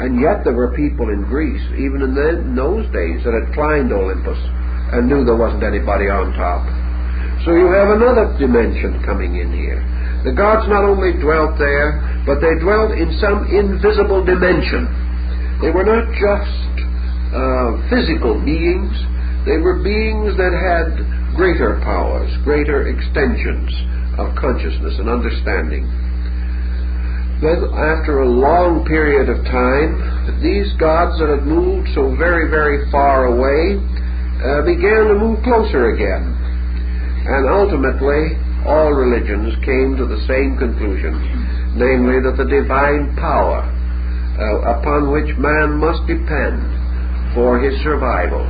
And yet there were people in Greece, even in those days, that had climbed Olympus and knew there wasn't anybody on top. So you have another dimension coming in here. The gods not only dwelt there, but they dwelt in some invisible dimension. They were not just physical beings. They were beings that had greater powers, greater extensions of consciousness and understanding. Then, after a long period of time, these gods that had moved so very, very far away began to move closer again. And ultimately, all religions came to the same conclusion, namely that the divine power upon which man must depend for his survival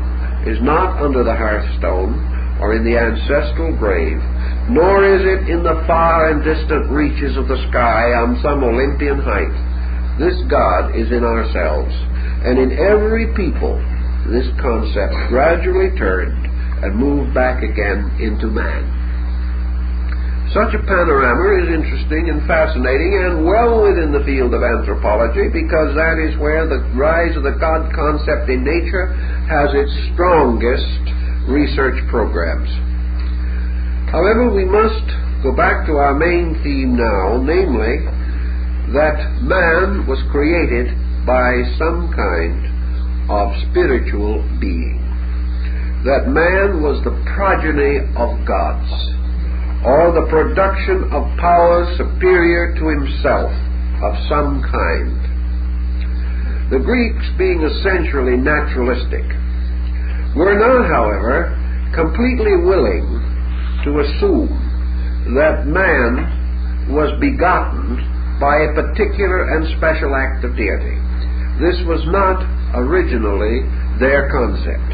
is not under the hearthstone or in the ancestral grave, nor is it in the far and distant reaches of the sky on some Olympian height. This God is in ourselves, and in every people this concept gradually turned and moved back again into man. Such a panorama is interesting and fascinating and well within the field of anthropology, because that is where the rise of the God concept in nature has its strongest research programs. However, we must go back to our main theme now, namely that man was created by some kind of spiritual being. That man was the progeny of gods, or the production of powers superior to himself of some kind. The Greeks, being essentially naturalistic, were not, however, completely willing to assume that man was begotten by a particular and special act of deity. This was not originally their concept.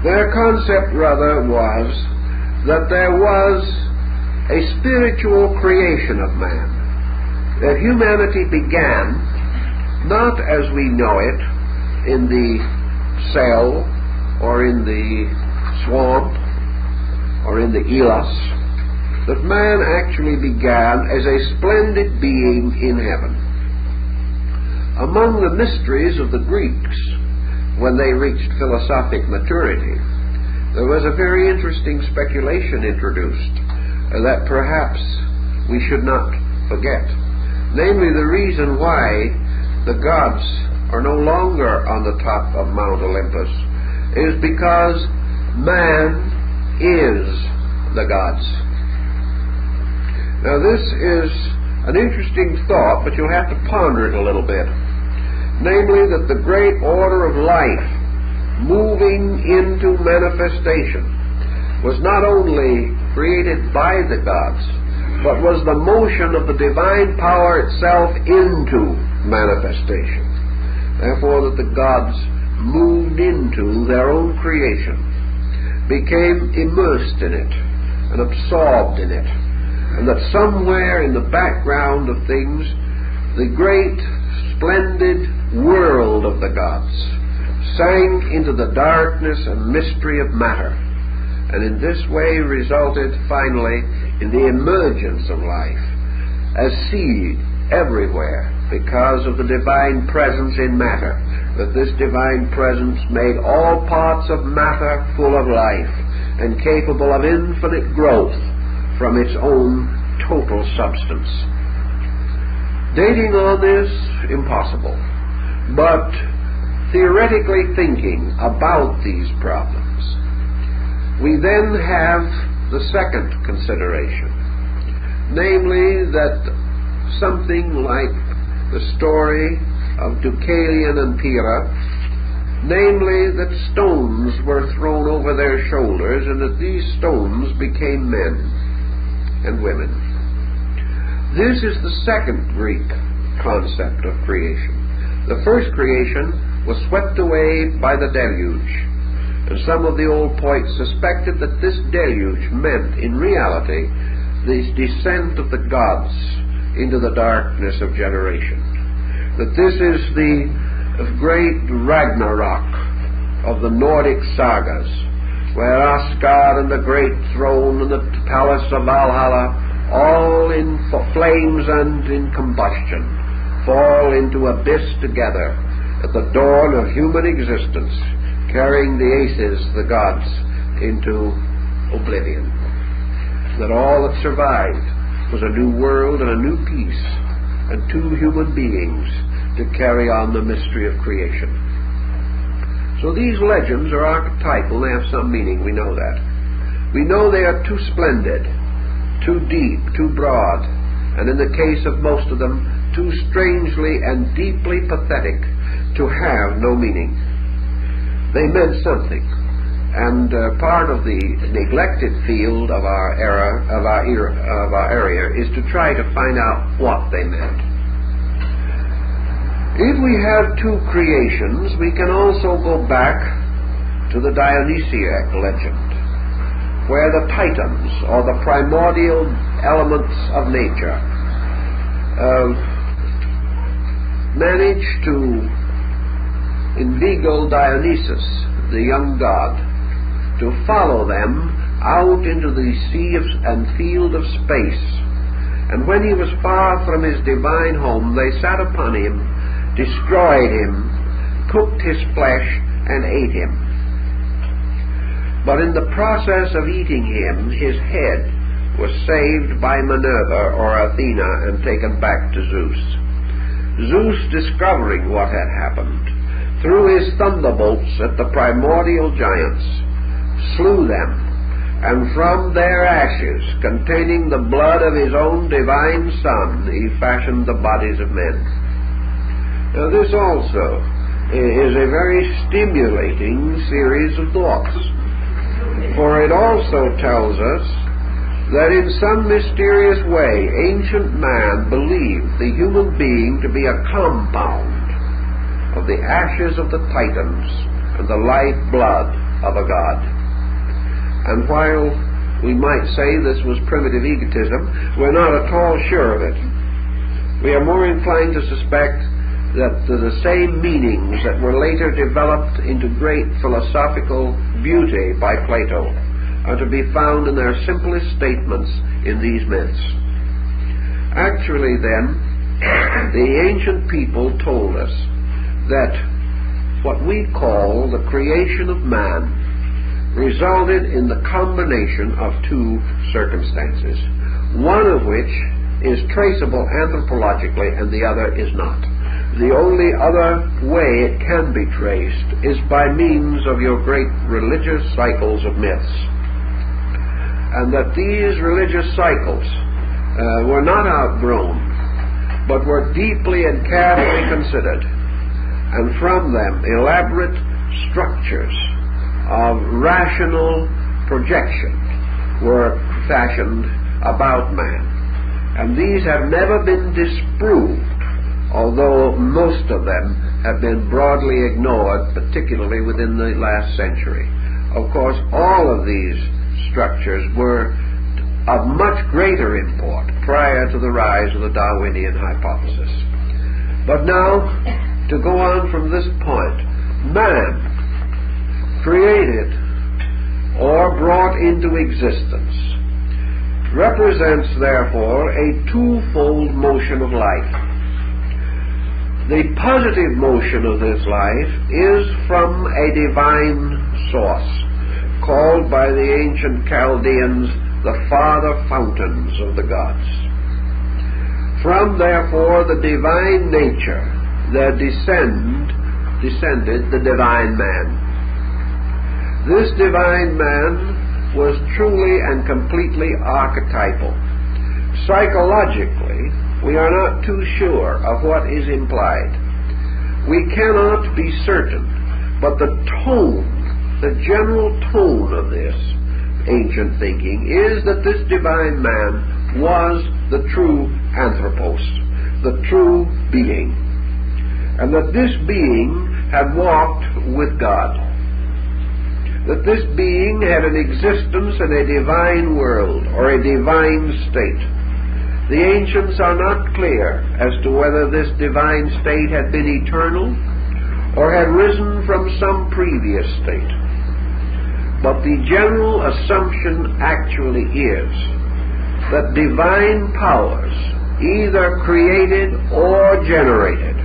Their concept, rather, was that there was a spiritual creation of man, that humanity began not as we know it in the cell or in the swamp or in the elos, that man actually began as a splendid being in heaven. Among the mysteries of the Greeks, when they reached philosophic maturity, there was a very interesting speculation introduced that perhaps we should not forget. Namely, the reason why the gods are no longer on the top of Mount Olympus is because man is the gods. Now, this is an interesting thought, but you'll have to ponder it a little bit. Namely, that the great order of life moving into manifestation was not only created by the gods, but was the motion of the divine power itself into manifestation. Therefore, that the gods moved into their own creation, became immersed in it, and absorbed in it, and that somewhere in the background of things, the great, splendid world of the gods sank into the darkness and mystery of matter, and in this way resulted finally in the emergence of life as seed everywhere because of the divine presence in matter, that this divine presence made all parts of matter full of life and capable of infinite growth from its own total substance. Dating on this, impossible, but theoretically thinking about these problems, we then have the second consideration, namely that something like the story of Deucalion and Pyrrha, namely that stones were thrown over their shoulders and that these stones became men and women. This is the second Greek concept of creation. The first creation was swept away by the deluge, and some of the old poets suspected that this deluge meant, in reality, the descent of the gods into the darkness of generation. That this is the great Ragnarok of the Nordic sagas, where Asgard and the great throne and the palace of Valhalla, all in flames and in combustion, fall into abyss together at the dawn of human existence, carrying the aces, the gods, into oblivion. That all that survived was a new world and a new peace, and two human beings to carry on the mystery of creation. So these legends are archetypal. They have some meaning. We know that. We know they are too splendid, too deep, too broad, and in the case of most of them, too strangely and deeply pathetic to have no meaning. They meant something, and part of the neglected field of our area is to try to find out what they meant. If we have two creations, we can also go back to the Dionysiac legend, where the Titans, or the primordial elements of nature, managed to inveigle Dionysus, the young god, to follow them out into the sea and field of space. And when he was far from his divine home, they sat upon him, destroyed him, cooked his flesh, and ate him. But in the process of eating him, his head was saved by Minerva or Athena and taken back to Zeus. Zeus, discovering what had happened, threw his thunderbolts at the primordial giants, slew them, and from their ashes, containing the blood of his own divine Son, he fashioned the bodies of men. Now this also is a very stimulating series of thoughts, for it also tells us that in some mysterious way ancient man believed the human being to be a compound of the ashes of the Titans and the life blood of a god. And while we might say this was primitive egotism, we're not at all sure of it. We are more inclined to suspect that the same meanings that were later developed into great philosophical beauty by Plato are to be found in their simplest statements in these myths. Actually, then, the ancient people told us that what we call the creation of man resulted in the combination of two circumstances, one of which is traceable anthropologically and the other is not. The only other way it can be traced is by means of your great religious cycles of myths. And that these religious cycles were not outgrown, but were deeply and carefully considered, and from them elaborate structures of rational projection were fashioned about man. And these have never been disproved, although most of them have been broadly ignored, particularly within the last century. Of course, all of these structures were of much greater import prior to the rise of the Darwinian hypothesis. But now, to go on from this point, man, created or brought into existence, represents therefore a twofold motion of life. The positive motion of this life is from a divine source, called by the ancient Chaldeans the father fountains of the gods. From, therefore, the divine nature there descended the divine man. This divine man was truly and completely archetypal. Psychologically, we are not too sure of what is implied. We cannot be certain, but the tone, the general tone of this ancient thinking is that this divine man was the true anthropos, the true being, and that this being had walked with God, that this being had an existence in a divine world or a divine state. The ancients are not clear as to whether this divine state had been eternal or had risen from some previous state. But the general assumption actually is that divine powers either created or generated.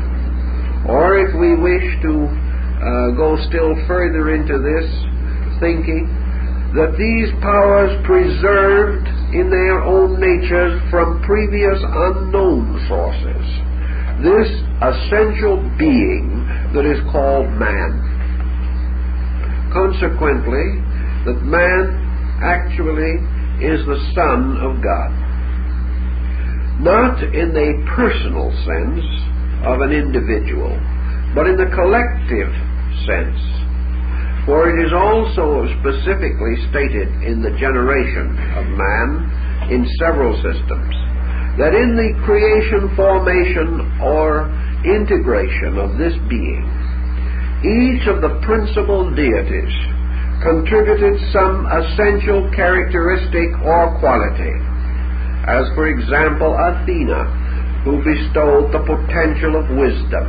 Or if we wish to go still further into this thinking, that these powers preserved in their own natures from previous unknown sources this essential being that is called man. Consequently, that man actually is the Son of God. Not in the personal sense of an individual, but in the collective sense. For it is also specifically stated in the generation of man in several systems, that in the creation, formation, or integration of this being, each of the principal deities contributed some essential characteristic or quality, as for example Athena, who bestowed the potential of wisdom,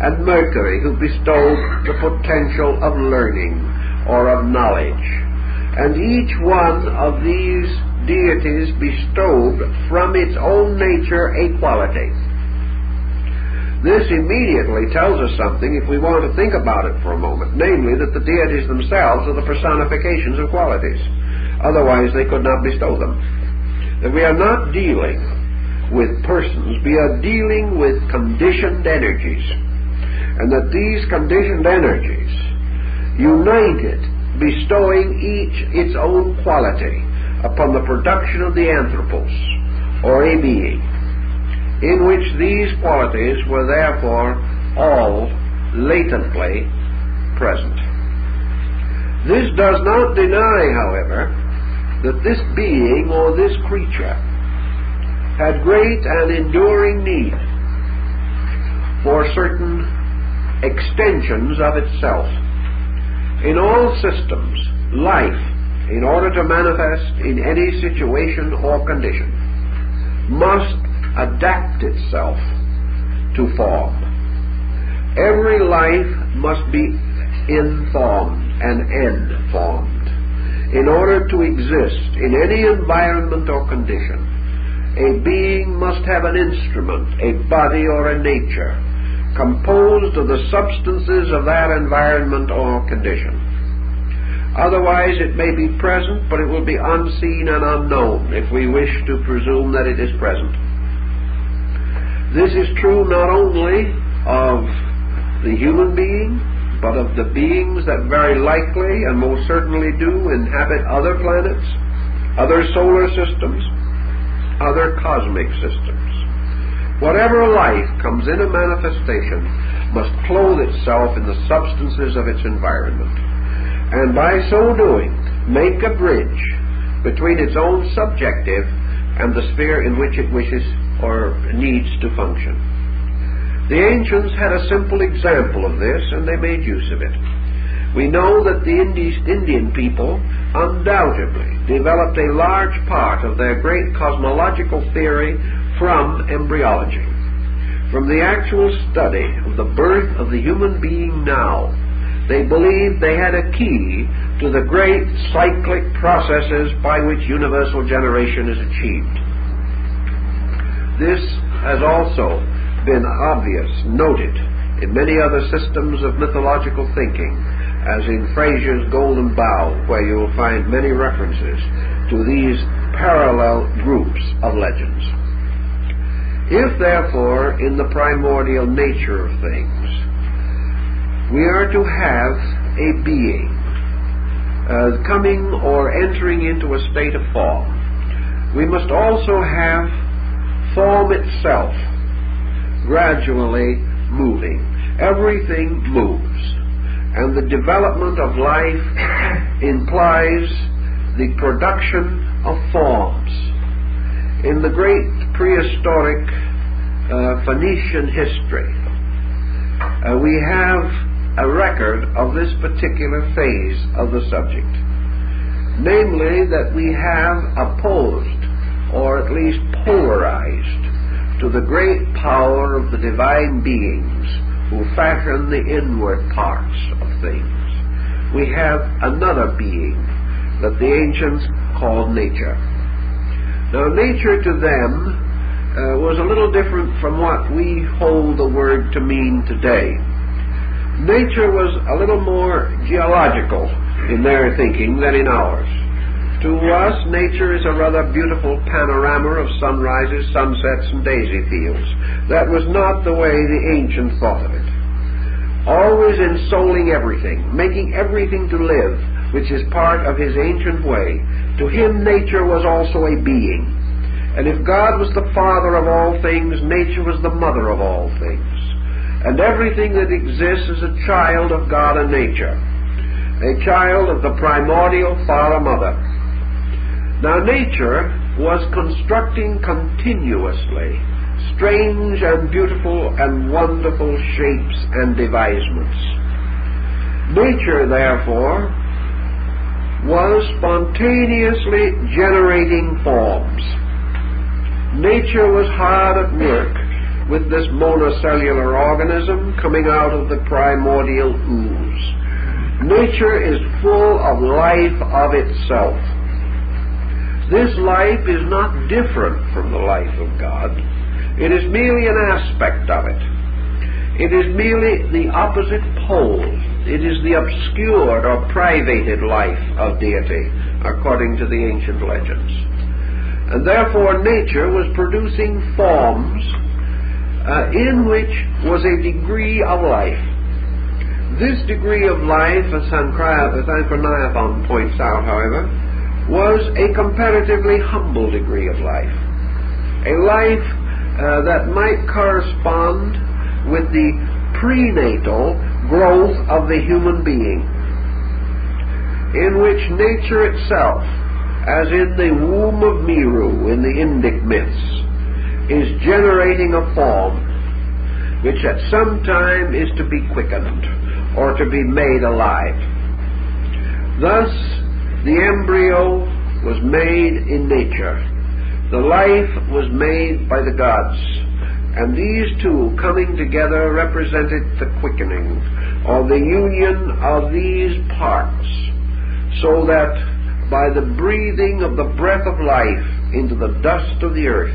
and Mercury, who bestowed the potential of learning or of knowledge. And each one of these deities bestowed from its own nature a quality. This immediately tells us something if we want to think about it for a moment, namely that the deities themselves are the personifications of qualities. Otherwise they could not bestow them. That we are not dealing with persons, we are dealing with conditioned energies. And that these conditioned energies, united, bestowing each its own quality upon the production of the anthropos, or a being, in which these qualities were therefore all latently present. This does not deny, however, that this being or this creature had great and enduring need for certain extensions of itself. In all systems, life, in order to manifest in any situation or condition, must adapt itself to form. Every life must be informed and end-formed. In order to exist in any environment or condition, a being must have an instrument, a body or a nature, composed of the substances of that environment or condition. Otherwise it may be present, but it will be unseen and unknown if we wish to presume that it is present. This is true not only of the human being, but of the beings that very likely and most certainly do inhabit other planets, other solar systems, other cosmic systems. Whatever life comes into manifestation must clothe itself in the substances of its environment, and by so doing make a bridge between its own subjective and the sphere in which it wishes or needs to function. The ancients had a simple example of this, and they made use of it. We know that the Indian people undoubtedly developed a large part of their great cosmological theory from embryology. From the actual study of the birth of the human being now, they believed they had a key to the great cyclic processes by which universal generation is achieved. This has also been noted in many other systems of mythological thinking, as in Fraser's Golden Bough, where you will find many references to these parallel groups of legends. If, therefore, in the primordial nature of things, we are to have a being coming or entering into a state of form, we must also have form itself gradually moving. Everything moves, and the development of life implies the production of forms. In the great prehistoric Phoenician history, we have a record of this particular phase of the subject, namely that we have opposed, or at least polarized, to the great power of the divine beings who fashion the inward parts of things. We have another being that the ancients called nature. Now, nature to them was a little different from what we hold the word to mean today. Nature was a little more geological in their thinking than in ours. To us, nature is a rather beautiful panorama of sunrises, sunsets, and daisy fields. That was not the way the ancients thought of it. Always ensouling everything, making everything to live, which is part of his ancient way. To him, nature was also a being. And if God was the father of all things, nature was the mother of all things. And everything that exists is a child of God and nature, a child of the primordial father-mother. Now, nature was constructing continuously strange and beautiful and wonderful shapes and devisements. Nature, therefore, was spontaneously generating forms. Nature was hard at work with this monocellular organism coming out of the primordial ooze. Nature is full of life of itself. This life is not different from the life of God. It is merely an aspect of it. It is merely the opposite pole. It is the obscured or privated life of deity, according to the ancient legends. And therefore nature was producing forms in which was a degree of life. This degree of life, as Sanchoniathon points out, however, was a comparatively humble degree of life. A life that might correspond with the prenatal growth of the human being, in which nature itself, as in the womb of Meru in the Indic myths, is generating a form which at some time is to be quickened or to be made alive. Thus, the embryo was made in nature. The life was made by the gods. And these two coming together represented the quickening, or the union of these parts, so that by the breathing of the breath of life into the dust of the earth,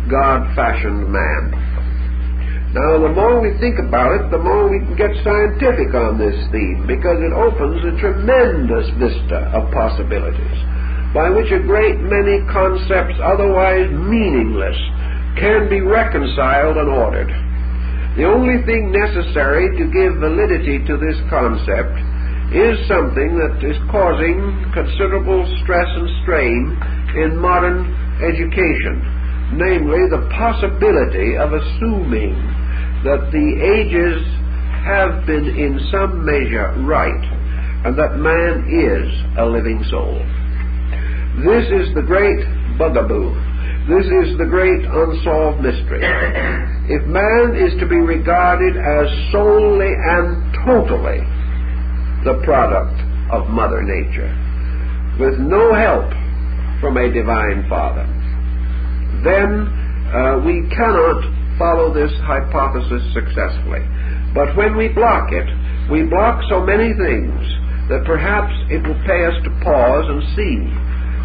God fashioned man. Now, the more we think about it, the more we can get scientific on this theme, because it opens a tremendous vista of possibilities, by which a great many concepts otherwise meaningless can be reconciled and ordered. The only thing necessary to give validity to this concept is something that is causing considerable stress and strain in modern education, namely the possibility of assuming that the ages have been in some measure right, and that man is a living soul. This is the great bugaboo. This is the great unsolved mystery. If man is to be regarded as solely and totally the product of Mother Nature, with no help from a divine Father, then we cannot follow this hypothesis successfully. But when we block it, we block so many things that perhaps it will pay us to pause and see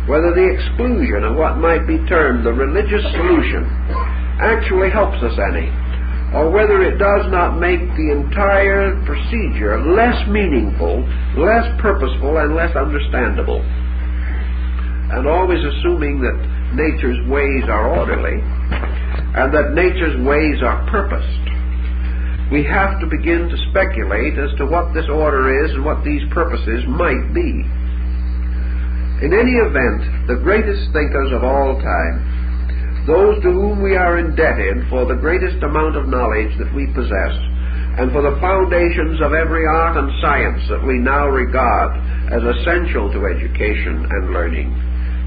whether the exclusion of what might be termed the religious solution actually helps us any, or whether it does not make the entire procedure less meaningful, less purposeful, and less understandable. And always assuming that nature's ways are orderly, and that nature's ways are purposed, we have to begin to speculate as to what this order is and what these purposes might be. In any event, the greatest thinkers of all time, those to whom we are indebted for the greatest amount of knowledge that we possess, and for the foundations of every art and science that we now regard as essential to education and learning,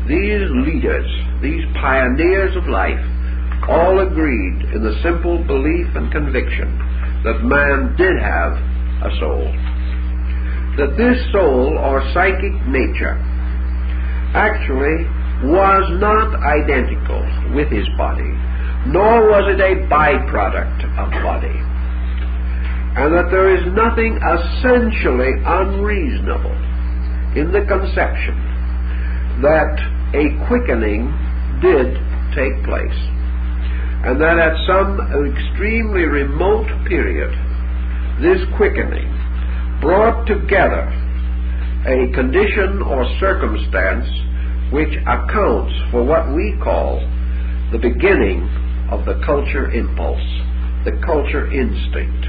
these leaders, these pioneers of life, all agreed in the simple belief and conviction that man did have a soul. That this soul, or psychic nature, actually was not identical with his body, nor was it a byproduct of body, and that there is nothing essentially unreasonable in the conception that a quickening did take place. and that at some extremely remote period, this quickening brought together a condition or circumstance which accounts for what we call the beginning of the culture impulse, the culture instinct.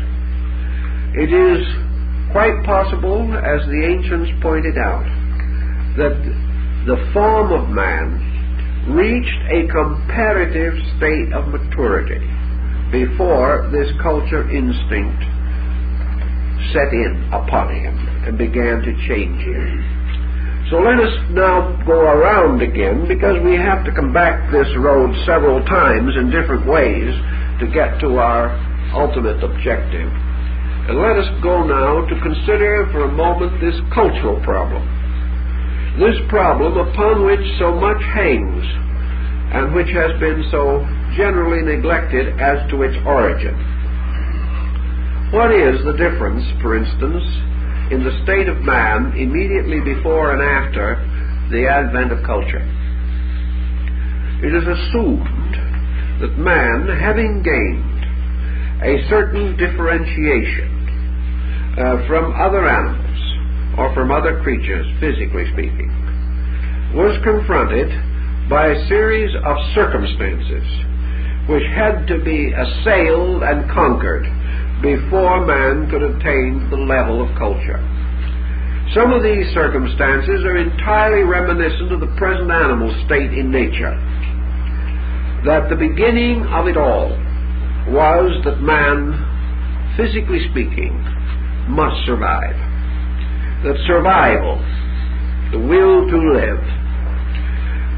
It is quite possible, as the ancients pointed out, that the form of man reached a comparative state of maturity before this culture instinct set in upon him and began to change him. So let us now go around again, because we have to come back this road several times in different ways to get to our ultimate objective. And let us go now to consider for a moment this cultural problem. This problem upon which so much hangs and which has been so generally neglected as to its origin. What is the difference, for instance, in the state of man immediately before and after the advent of culture? It is assumed that man, having gained a certain differentiation from other animals or from other creatures, physically speaking, was confronted by a series of circumstances which had to be assailed and conquered before man could attain the level of culture. Some of these circumstances are entirely reminiscent of the present animal state in nature. That the beginning of it all was that man, physically speaking, must survive. That survival, the will to live,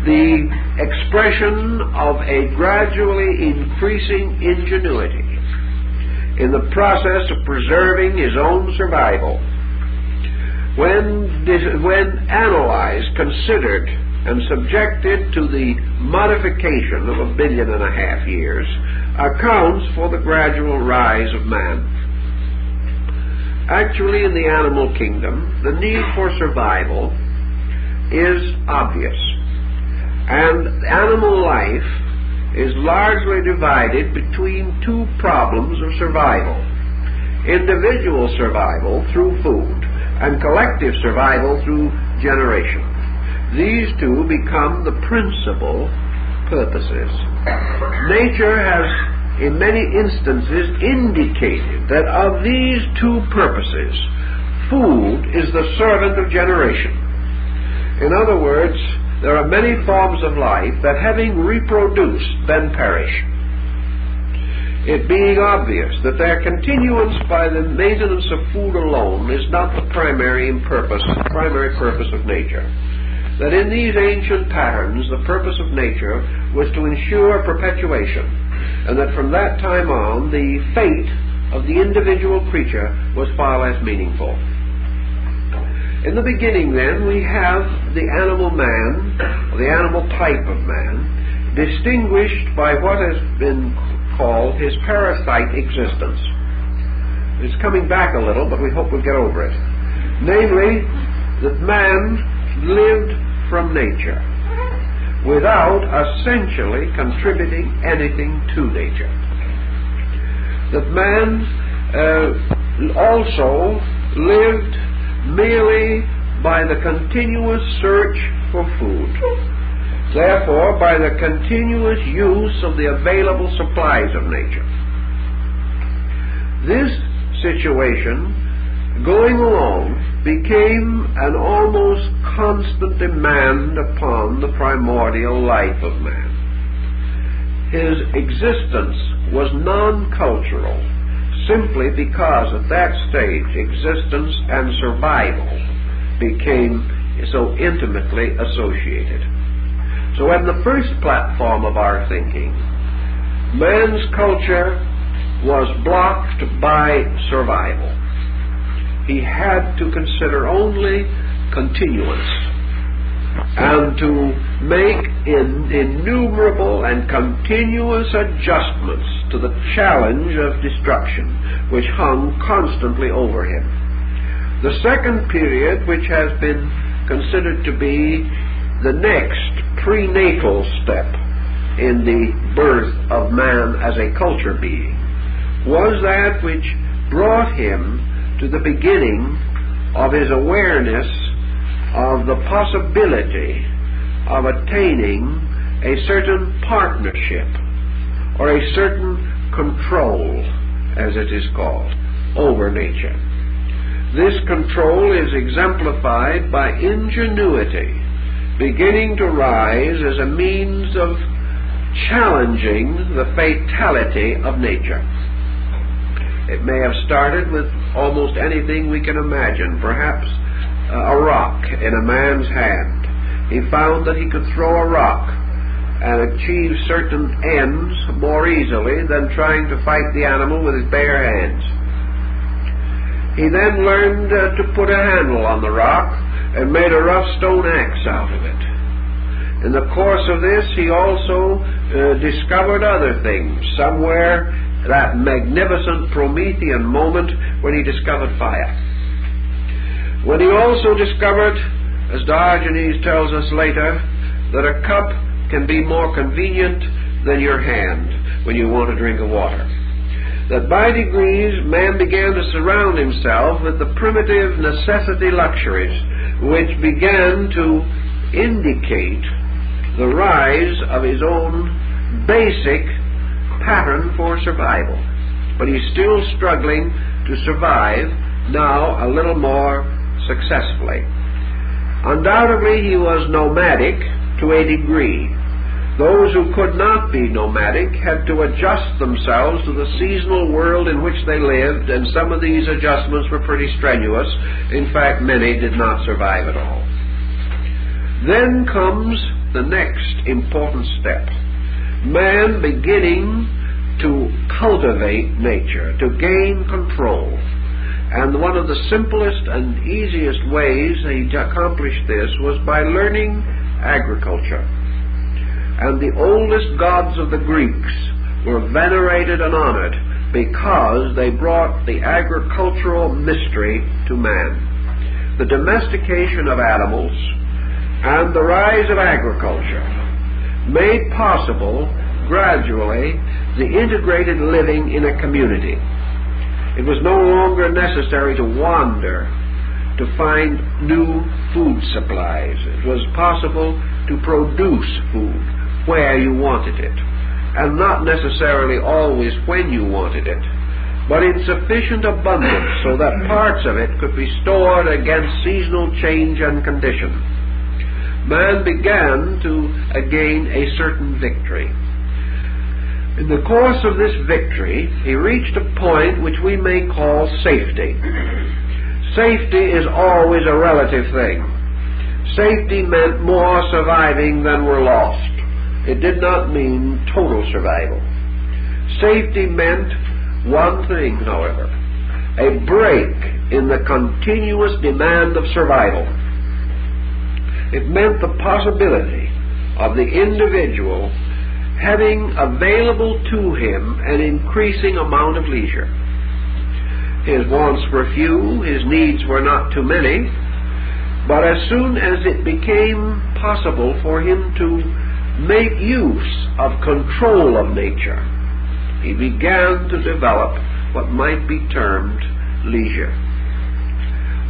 the expression of a gradually increasing ingenuity in the process of preserving his own survival, when analyzed, considered, and subjected to the modification of 1.5 billion years, accounts for the gradual rise of man. Actually, in the animal kingdom, the need for survival is obvious, and animal life is largely divided between two problems of survival: individual survival through food and collective survival through generation. These two become the principal purposes. Nature has in many instances indicated that of these two purposes, food is the servant of generation. In other words, there are many forms of life that, having reproduced, then perish, it being obvious that their continuance by the maintenance of food alone is not the primary purpose of nature. That in these ancient patterns, the purpose of nature was to ensure perpetuation, and that from that time on, the fate of the individual creature was far less meaningful. In the beginning, then, we have the animal man, or the animal type of man, distinguished by what has been called his parasite existence. It's coming back a little, but we hope we'll get over it. Namely, that man lived from nature without essentially contributing anything to nature. That man also lived merely by the continuous search for food, therefore by the continuous use of the available supplies of nature. This situation, going along, became an almost constant demand upon the primordial life of man. His existence was non-cultural, simply because at that stage existence and survival became so intimately associated. So at the first platform of our thinking, man's culture was blocked by survival. He had to consider only continuance and to make innumerable and continuous adjustments to the challenge of destruction which hung constantly over him. The second period, which has been considered to be the next prenatal step in the birth of man as a culture being was that which brought him to the beginning of his awareness of the possibility of attaining a certain partnership or a certain control, as it is called, over nature. This control is exemplified by ingenuity beginning to rise as a means of challenging the fatality of nature. It may have started with almost anything we can imagine, perhaps a rock in a man's hand. He found that he could throw a rock and achieve certain ends more easily than trying to fight the animal with his bare hands. He then learned to put a handle on the rock and made a rough stone axe out of it. In the course of this, he also discovered other things. Somewhere, that magnificent Promethean moment when he discovered fire. When he also discovered, as Diogenes tells us later, that a cup can be more convenient than your hand when you want a drink of water. That by degrees man began to surround himself with the primitive necessity luxuries which began to indicate the rise of his own basic pattern for survival. But he's still struggling to survive now a little more successfully. Undoubtedly he was nomadic to a degree. Those who could not be nomadic had to adjust themselves to the seasonal world in which they lived, and some of these adjustments were pretty strenuous. In fact, many did not survive at all. Then comes the next important step. Man beginning to cultivate nature, to gain control. And one of the simplest and easiest ways he accomplished this was by learning agriculture. And the oldest gods of the Greeks were venerated and honored because they brought the agricultural mystery to man. The domestication of animals and the rise of agriculture made possible gradually the integrated living in a community. It was no longer necessary to wander to find new food supplies. It was possible to produce food where you wanted it, and not necessarily always when you wanted it, but in sufficient abundance so that parts of it could be stored against seasonal change and condition. Man began to gain a certain victory. In the course of this victory, he reached a point which we may call safety. Safety is always a relative thing. Safety meant more surviving than were lost. It did not mean total survival. Safety meant one thing, however, a break in the continuous demand of survival. It meant the possibility of the individual having available to him an increasing amount of leisure. His wants were few, his needs were not too many, but as soon as it became possible for him to make use of control of nature, he began to develop what might be termed leisure.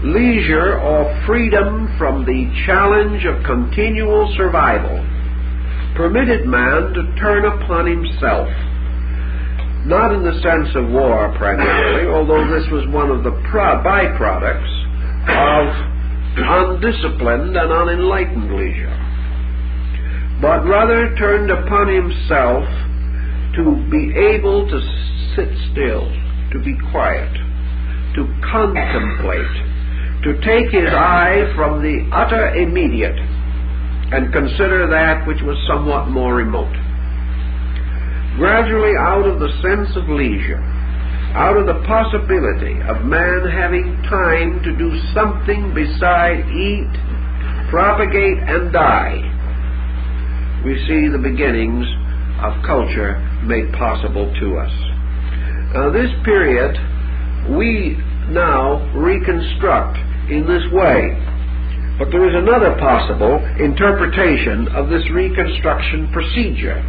Leisure, or freedom from the challenge of continual survival, permitted man to turn upon himself, not in the sense of war primarily, although this was one of the byproducts of undisciplined and unenlightened leisure, but rather turned upon himself to be able to sit still, to be quiet, to contemplate, to take his eye from the utter immediate and consider that which was somewhat more remote. Gradually, out of the sense of leisure, out of the possibility of man having time to do something beside eat, propagate, and die, we see the beginnings of culture made possible to us. Now, this period we now reconstruct in this way, but there is another possible interpretation of this reconstruction procedure,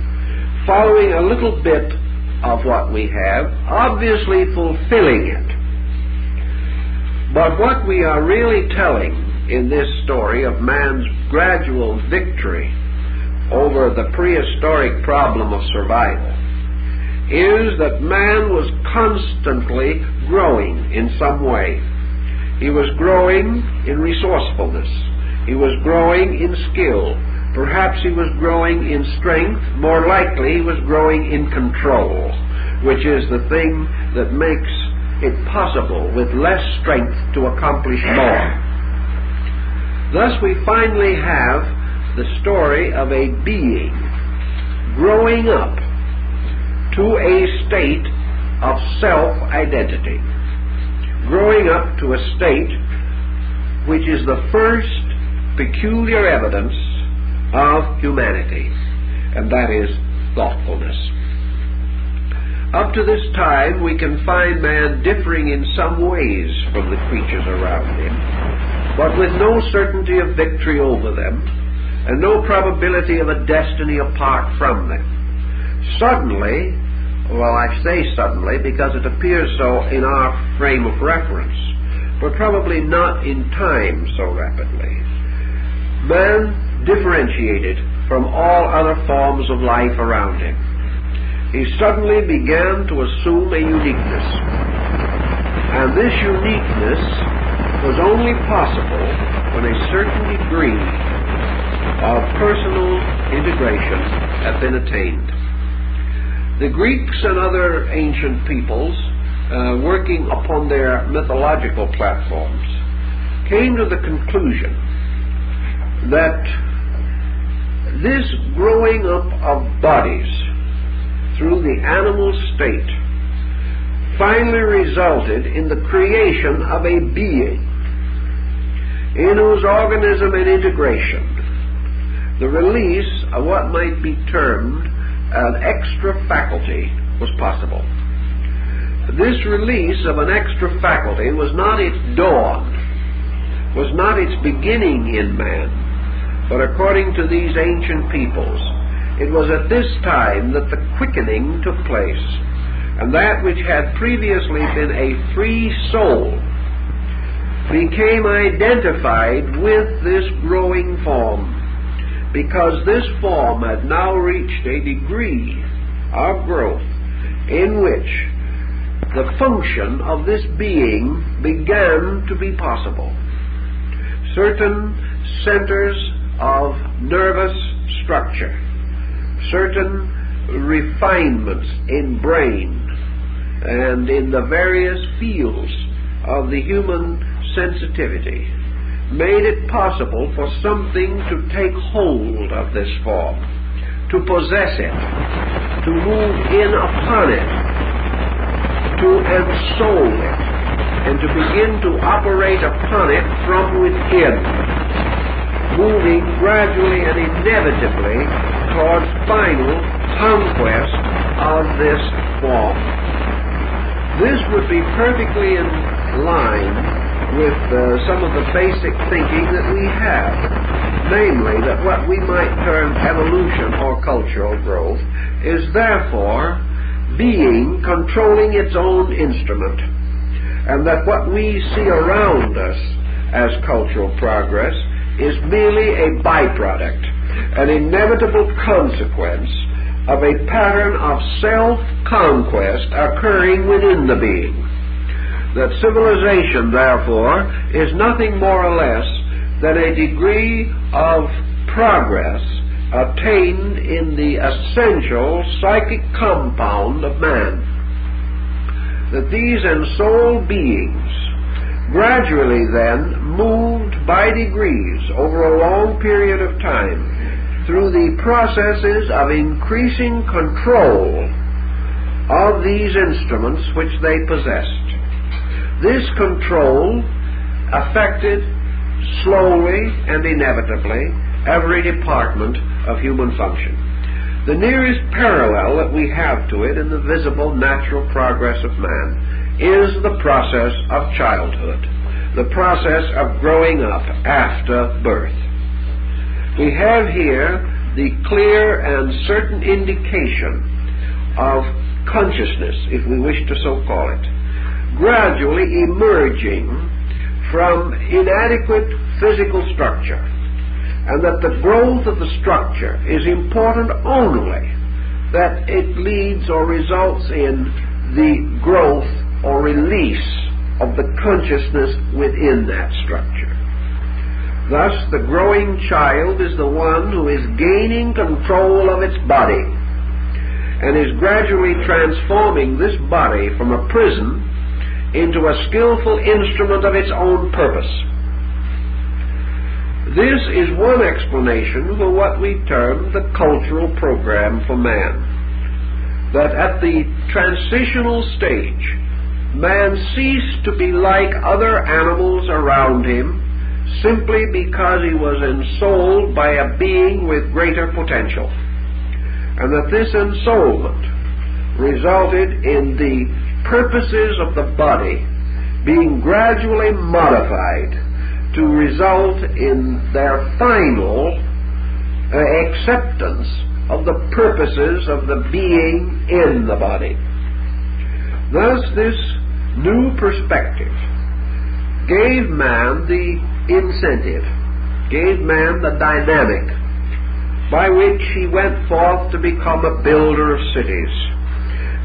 following a little bit of what we have, obviously fulfilling it. But what we are really telling in this story of man's gradual victory over the prehistoric problem of survival is that man was constantly growing in some way. He was growing in resourcefulness. He was growing in skill. Perhaps he was growing in strength. More likely he was growing in control, which is the thing that makes it possible with less strength to accomplish more. Thus we finally have the story of a being growing up to a state of self-identity, growing up to a state which is the first peculiar evidence of humanity, and that is thoughtfulness. Up to this time, we can find man differing in some ways from the creatures around him, but with no certainty of victory over them, and no probability of a destiny apart from them. Suddenly, well, I say suddenly because it appears so in our frame of reference, but probably not in time so rapidly, man differentiated from all other forms of life around him. He suddenly began to assume a uniqueness. And this uniqueness was only possible when a certain degree of personal integration had been attained. The Greeks and other ancient peoples, working upon their mythological platforms, came to the conclusion that this growing up of bodies through the animal state finally resulted in the creation of a being in whose organism and integration the release of what might be termed an extra faculty was possible. This release of an extra faculty was not its dawn, was not its beginning in man, but according to these ancient peoples, it was at this time that the quickening took place, and that which had previously been a free soul became identified with this growing form, because this form had now reached a degree of growth in which the function of this being began to be possible. Certain centers of nervous structure, certain refinements in brain and in the various fields of the human sensitivity made it possible for something to take hold of this form, to possess it, to move in upon it, to ensoul it, and to begin to operate upon it from within, moving gradually and inevitably towards final conquest of this form. This would be perfectly in line with some of the basic thinking that we have, namely that what we might term evolution or cultural growth is therefore being controlling its own instrument, and that what we see around us as cultural progress is merely a byproduct, an inevitable consequence of a pattern of self-conquest occurring within the being. That civilization, therefore, is nothing more or less than a degree of progress attained in the essential psychic compound of man. That these ensouled beings gradually then moved by degrees over a long period of time through the processes of increasing control of these instruments which they possessed. This control affected slowly and inevitably every department of human function. The nearest parallel that we have to it in the visible natural progress of man is the process of childhood, the process of growing up after birth. We have here the clear and certain indication of consciousness, if we wish to so call it, gradually emerging from inadequate physical structure, and that the growth of the structure is important only that it leads or results in the growth or release of the consciousness within that structure. Thus, the growing child is the one who is gaining control of its body and is gradually transforming this body from a prison into a skillful instrument of its own purpose. This is one explanation for what we term the cultural program for man. That at the transitional stage, man ceased to be like other animals around him simply because he was ensouled by a being with greater potential, and that this ensoulment resulted in the purposes of the body being gradually modified to result in their final acceptance of the purposes of the being in the body. Thus, this new perspective gave man the incentive, gave man the dynamic by which he went forth to become a builder of cities,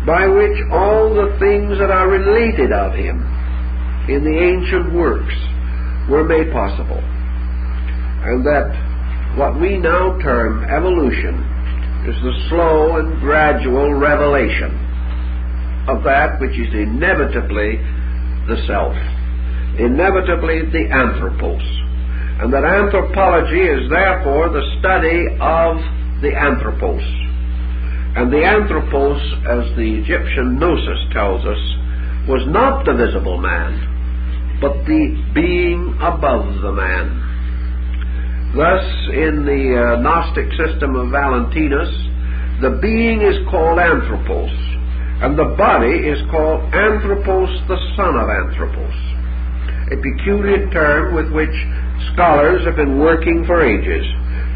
by which all the things that are related of him in the ancient works were made possible, and that what we now term evolution is the slow and gradual revelation of that which is inevitably the self, inevitably the anthropos, and that anthropology is therefore the study of the anthropos. And the anthropos, as the Egyptian gnosis tells us, was not the visible man, but the being above the man. Thus, in the Gnostic system of Valentinus, the being is called anthropos, and the body is called anthropos, the son of anthropos, a peculiar term with which scholars have been working for ages,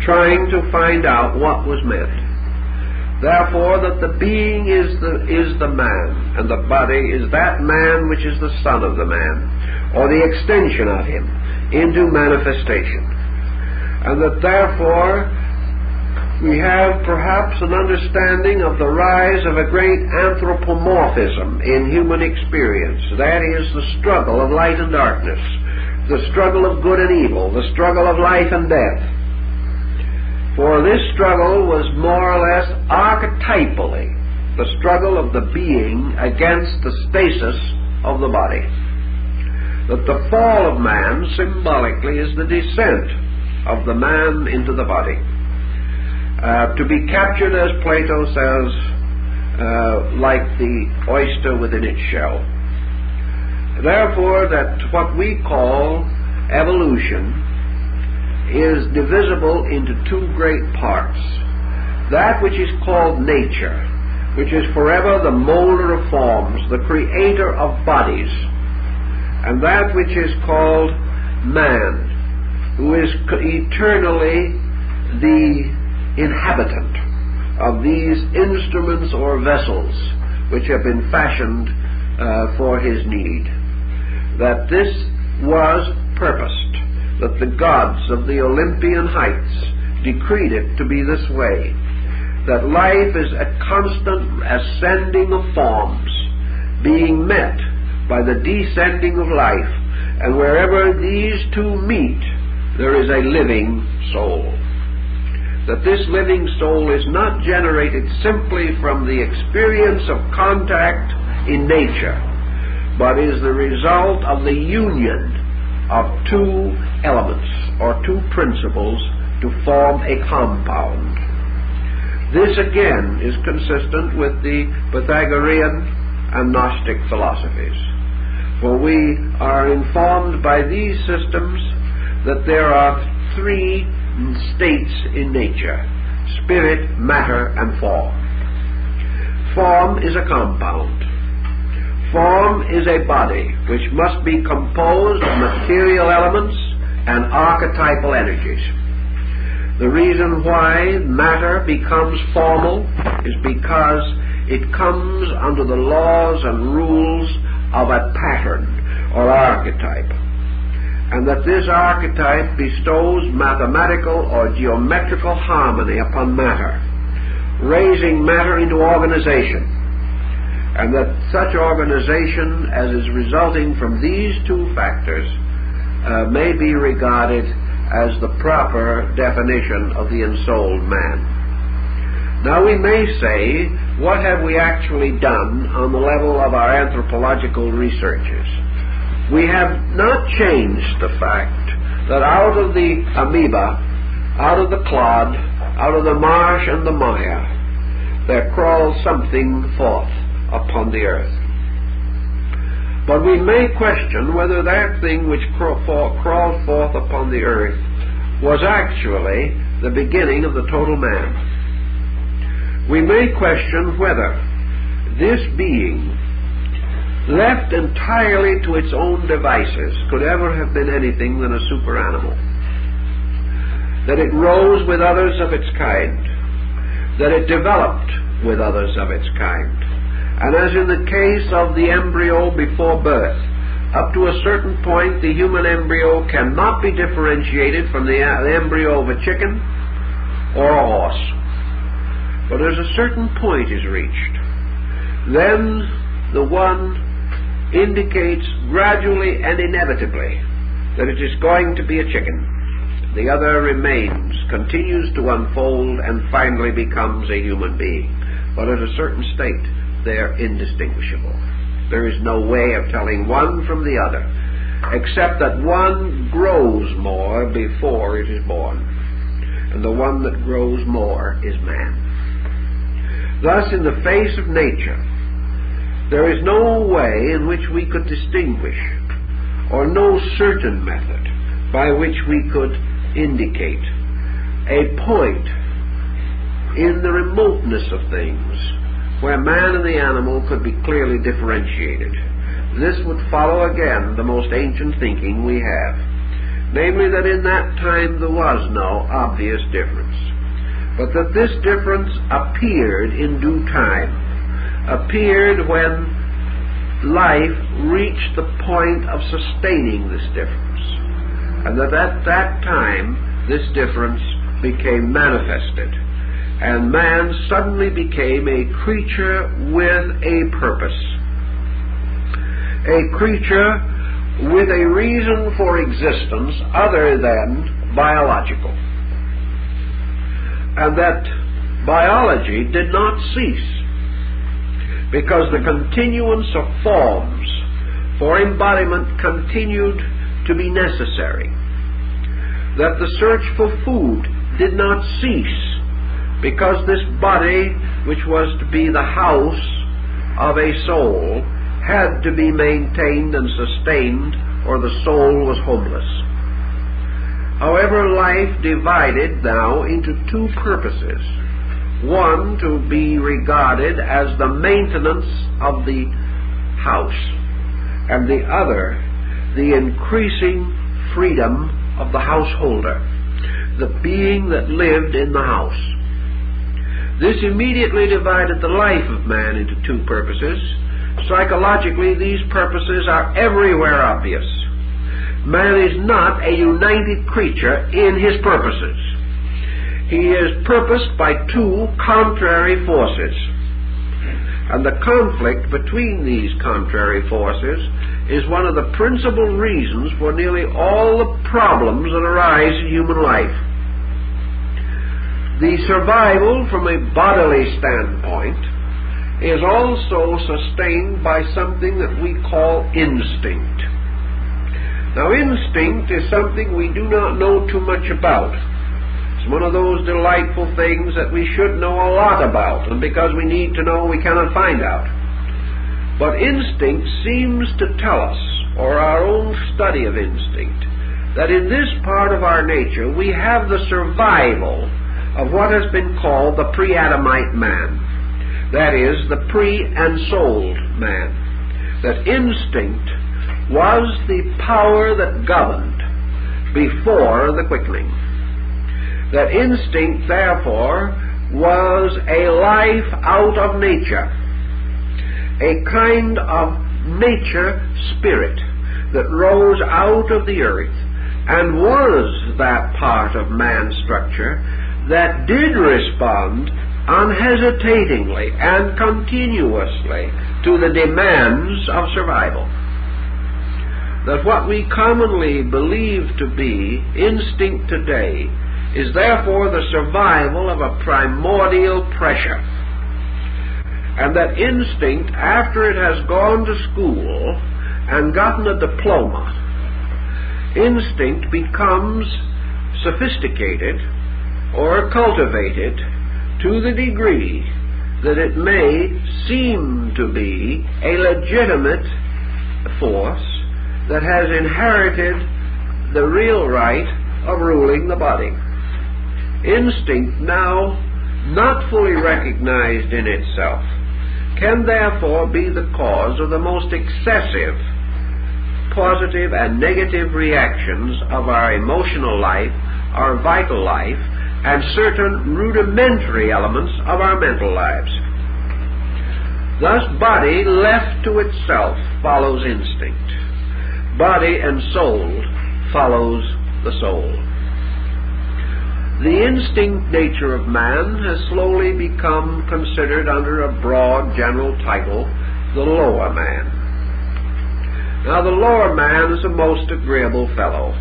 trying to find out what was meant. Therefore, that the being is the man, and the body is that man which is the son of the man, or the extension of him into manifestation. And that therefore we have perhaps an understanding of the rise of a great anthropomorphism in human experience. That is the struggle of light and darkness, the struggle of good and evil, the struggle of life and death. For this struggle was more or less archetypally the struggle of the being against the stasis of the body. That the fall of man symbolically is the descent of the man into the body, to be captured, as Plato says, like the oyster within its shell. Therefore, that what we call evolution is divisible into two great parts. That which is called nature, which is forever the molder of forms, the creator of bodies, and that which is called man, who is eternally the inhabitant of these instruments or vessels which have been fashioned for his need. That this was purposed, that the gods of the Olympian heights decreed it to be this way, that life is a constant ascending of forms being met by the descending of life, and wherever these two meet, there is a living soul. That this living soul is not generated simply from the experience of contact in nature, but is the result of the union of two elements or two principles to form a compound. This again is consistent with the Pythagorean and Gnostic philosophies. For we are informed by these systems that there are three states in nature: spirit, matter, and form. Form is a compound. Form is a body which must be composed of material elements and archetypal energies. The reason why matter becomes formal is because it comes under the laws and rules of a pattern or archetype, and that this archetype bestows mathematical or geometrical harmony upon matter, raising matter into organization, and that such organization as is resulting from these two factors may be regarded as the proper definition of the ensouled man. Now we may say, what have we actually done on the level of our anthropological researches? We have not changed the fact that out of the amoeba, out of the clod, out of the marsh and the mire, there crawls something forth upon the earth. But we may question whether that thing which crawled forth upon the earth was actually the beginning of the total man. We may question whether this being, left entirely to its own devices, could ever have been anything than a super animal. That it rose with others of its kind, that it developed with others of its kind. And as in the case of the embryo before birth, up to a certain point the human embryo cannot be differentiated from the embryo of a chicken or a horse. But as a certain point is reached, then the one indicates gradually and inevitably that it is going to be a chicken. The other remains, continues to unfold, and finally becomes a human being. But at a certain state, they are indistinguishable. There is no way of telling one from the other, except that one grows more before it is born, and the one that grows more is man. Thus, in the face of nature, there is no way in which we could distinguish, or no certain method by which we could indicate a point in the remoteness of things where man and the animal could be clearly differentiated. This would follow again the most ancient thinking we have, namely that in that time there was no obvious difference, but that this difference appeared in due time, appeared when life reached the point of sustaining this difference, and that at that time this difference became manifested, and man suddenly became a creature with a purpose, a creature with a reason for existence other than biological, and that biology did not cease, because the continuance of forms for embodiment continued to be necessary, that the search for food did not cease, because this body, which was to be the house of a soul, had to be maintained and sustained, or the soul was homeless. However, life divided now into two purposes. One, to be regarded as the maintenance of the house, and the other, the increasing freedom of the householder, the being that lived in the house. This immediately divided the life of man into two purposes. Psychologically, these purposes are everywhere obvious. Man is not a united creature in his purposes. He is purposed by two contrary forces. And the conflict between these contrary forces is one of the principal reasons for nearly all the problems that arise in human life. The survival from a bodily standpoint is also sustained by something that we call instinct. Now, instinct is something we do not know too much about. It's one of those delightful things that we should know a lot about, and because we need to know, we cannot find out. But instinct seems to tell us, or our own study of instinct, that in this part of our nature we have the survival of what has been called the pre-Adamite man. That is, the pre-ensouled man. That instinct was the power that governed before the quickening. That instinct, therefore, was a life out of nature, a kind of nature spirit that rose out of the earth and was that part of man's structure that did respond unhesitatingly and continuously to the demands of survival. That what we commonly believe to be instinct today is therefore the survival of a primordial pressure. And that instinct, after it has gone to school and gotten a diploma, instinct becomes sophisticated or cultivated to the degree that it may seem to be a legitimate force that has inherited the real right of ruling the body. Instinct, now not fully recognized in itself, can therefore be the cause of the most excessive positive and negative reactions of our emotional life, our vital life, and certain rudimentary elements of our mental lives. Thus, body left to itself follows instinct. Body and soul follows the soul. The instinct nature of man has slowly become considered under a broad general title, the lower man. Now, the lower man is a most agreeable fellow.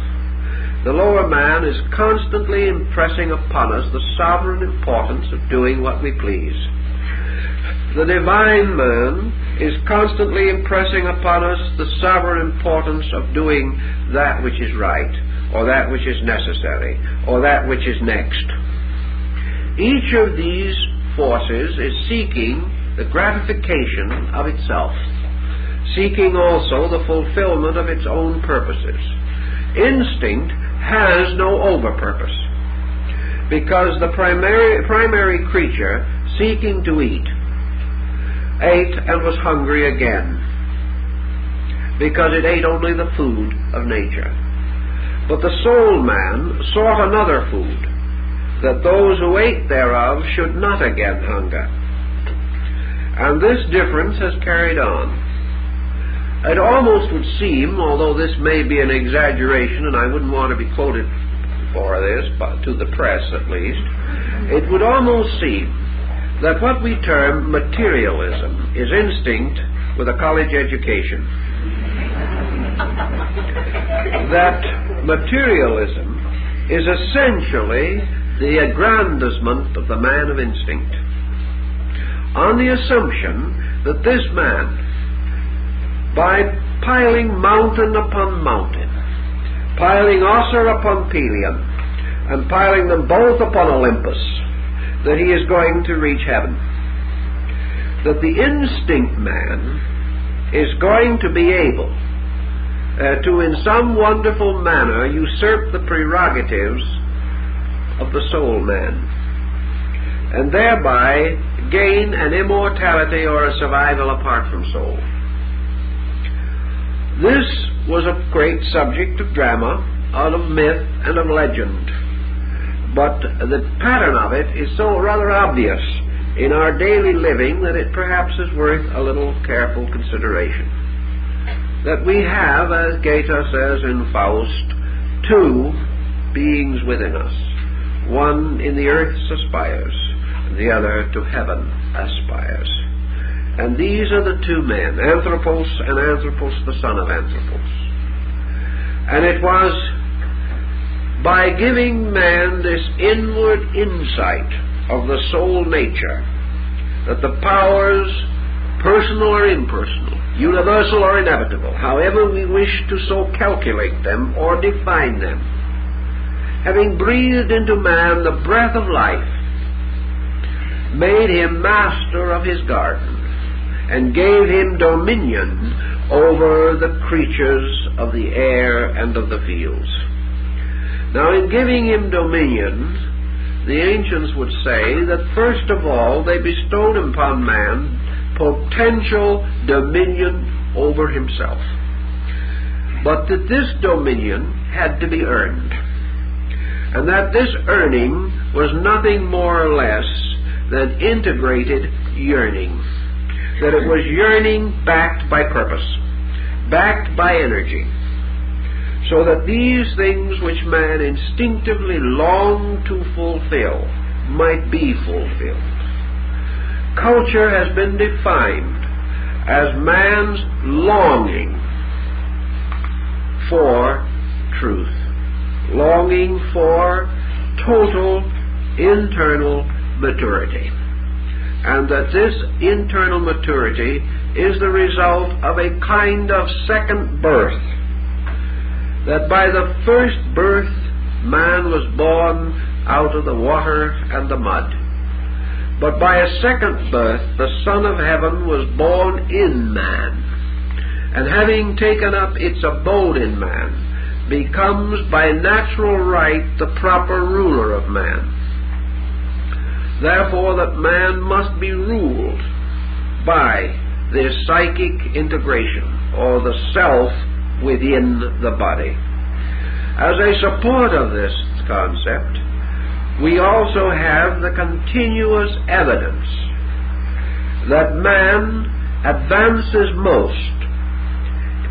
The lower man is constantly impressing upon us the sovereign importance of doing what we please. The divine man is constantly impressing upon us the sovereign importance of doing that which is right, or that which is necessary, or that which is next. Each of these forces is seeking the gratification of itself, seeking also the fulfillment of its own purposes. Instinct has no over-purpose, because the primary creature seeking to eat ate and was hungry again, because it ate only the food of nature. But the soul man sought another food, that those who ate thereof should not again hunger. And this difference has carried on. It almost would seem, although this may be an exaggeration, and I wouldn't want to be quoted for this, but to the press at least, it would almost seem that what we term materialism is instinct with a college education. That materialism is essentially the aggrandizement of the man of instinct, on the assumption that this man, by piling mountain upon mountain, piling Ossir upon Pelion, and piling them both upon Olympus, that he is going to reach heaven. That the instinct man is going to be able to, in some wonderful manner, usurp the prerogatives of the soul man, and thereby gain an immortality or a survival apart from soul. This was a great subject of drama, out of myth and of legend, but the pattern of it is so rather obvious in our daily living that it perhaps is worth a little careful consideration. That we have, as Goethe says in Faust, two beings within us. One in the earth aspires, and the other to heaven aspires. And these are the two men, Anthropos and Anthropos, the son of Anthropos. And it was by giving man this inward insight of the soul nature that the powers, personal or impersonal, universal or inevitable, however we wish to so calculate them or define them, having breathed into man the breath of life, made him master of his garden, and gave him dominion over the creatures of the air and of the fields. Now, in giving him dominion, the ancients would say that first of all they bestowed upon man potential dominion over himself, but that this dominion had to be earned. and that this earning was nothing more or less than integrated yearning, that it was yearning backed by purpose, backed by energy, so that these things which man instinctively longed to fulfill might be fulfilled. Culture has been defined as man's longing for truth, longing for total internal maturity, and that this internal maturity is the result of a kind of second birth, that by the first birth man was born out of the water and the mud, but by a second birth the Son of Heaven was born in man, and having taken up its abode in man, becomes by natural right the proper ruler of man. Therefore that man must be ruled by this psychic integration, or the self within the body. As a support of this concept, we also have the continuous evidence that man advances most,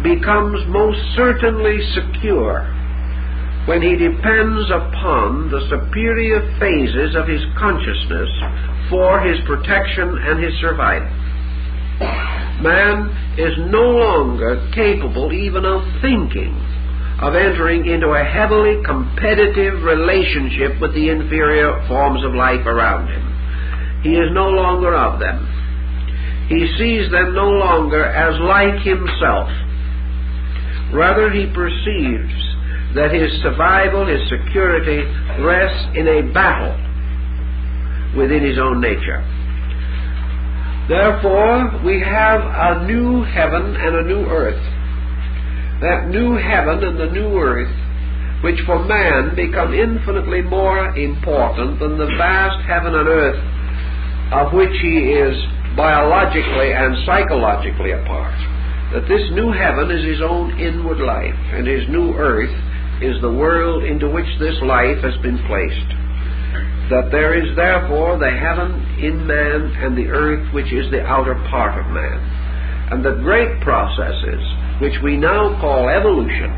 becomes most certainly secure, when he depends upon the superior phases of his consciousness for his protection and his survival. Man is no longer capable even of thinking of entering into a heavily competitive relationship with the inferior forms of life around him. He is no longer of them. He sees them no longer as like himself. Rather, he perceives that his survival, his security, rests in a battle within his own nature. Therefore, we have a new heaven and a new earth. That new heaven and the new earth, which for man become infinitely more important than the vast heaven and earth of which he is biologically and psychologically a part. That this new heaven is his own inward life, and his new earth is the world into which this life has been placed. That there is therefore the heaven in man and the earth which is the outer part of man. And the great processes, which we now call evolution,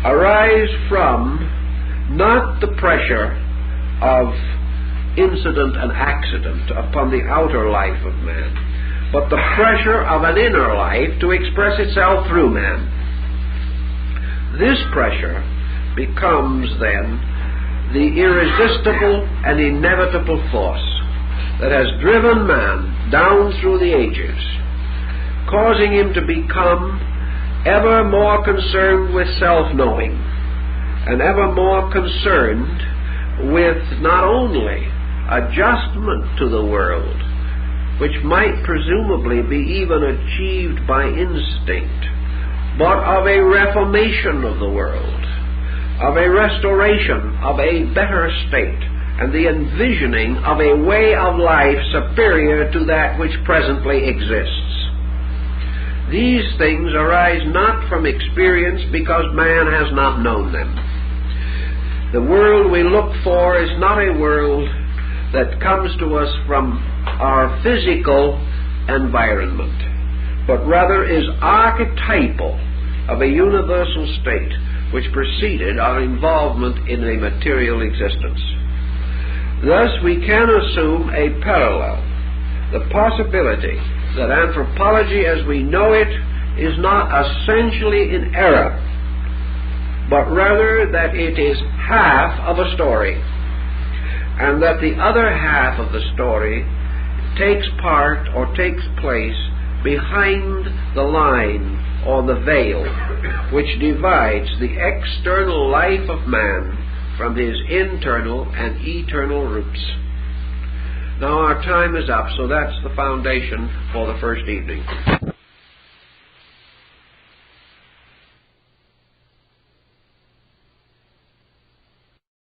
arise from not the pressure of incident and accident upon the outer life of man, but the pressure of an inner life to express itself through man. This pressure becomes then the irresistible and inevitable force that has driven man down through the ages, causing him to become ever more concerned with self-knowing, and ever more concerned with not only adjustment to the world, which might presumably be even achieved by instinct, but of a reformation of the world, of a restoration of a better state, and the envisioning of a way of life superior to that which presently exists. These things arise not from experience, because man has not known them. The world we look for is not a world that comes to us from our physical environment, but rather is archetypal of a universal state which preceded our involvement in a material existence. Thus we can assume a parallel, the possibility that anthropology as we know it is not essentially in error, but rather that it is half of a story, and that the other half of the story takes part or takes place behind the line or the veil which divides the external life of man from his internal and eternal roots. Now our time is up, so that's the foundation for the first evening.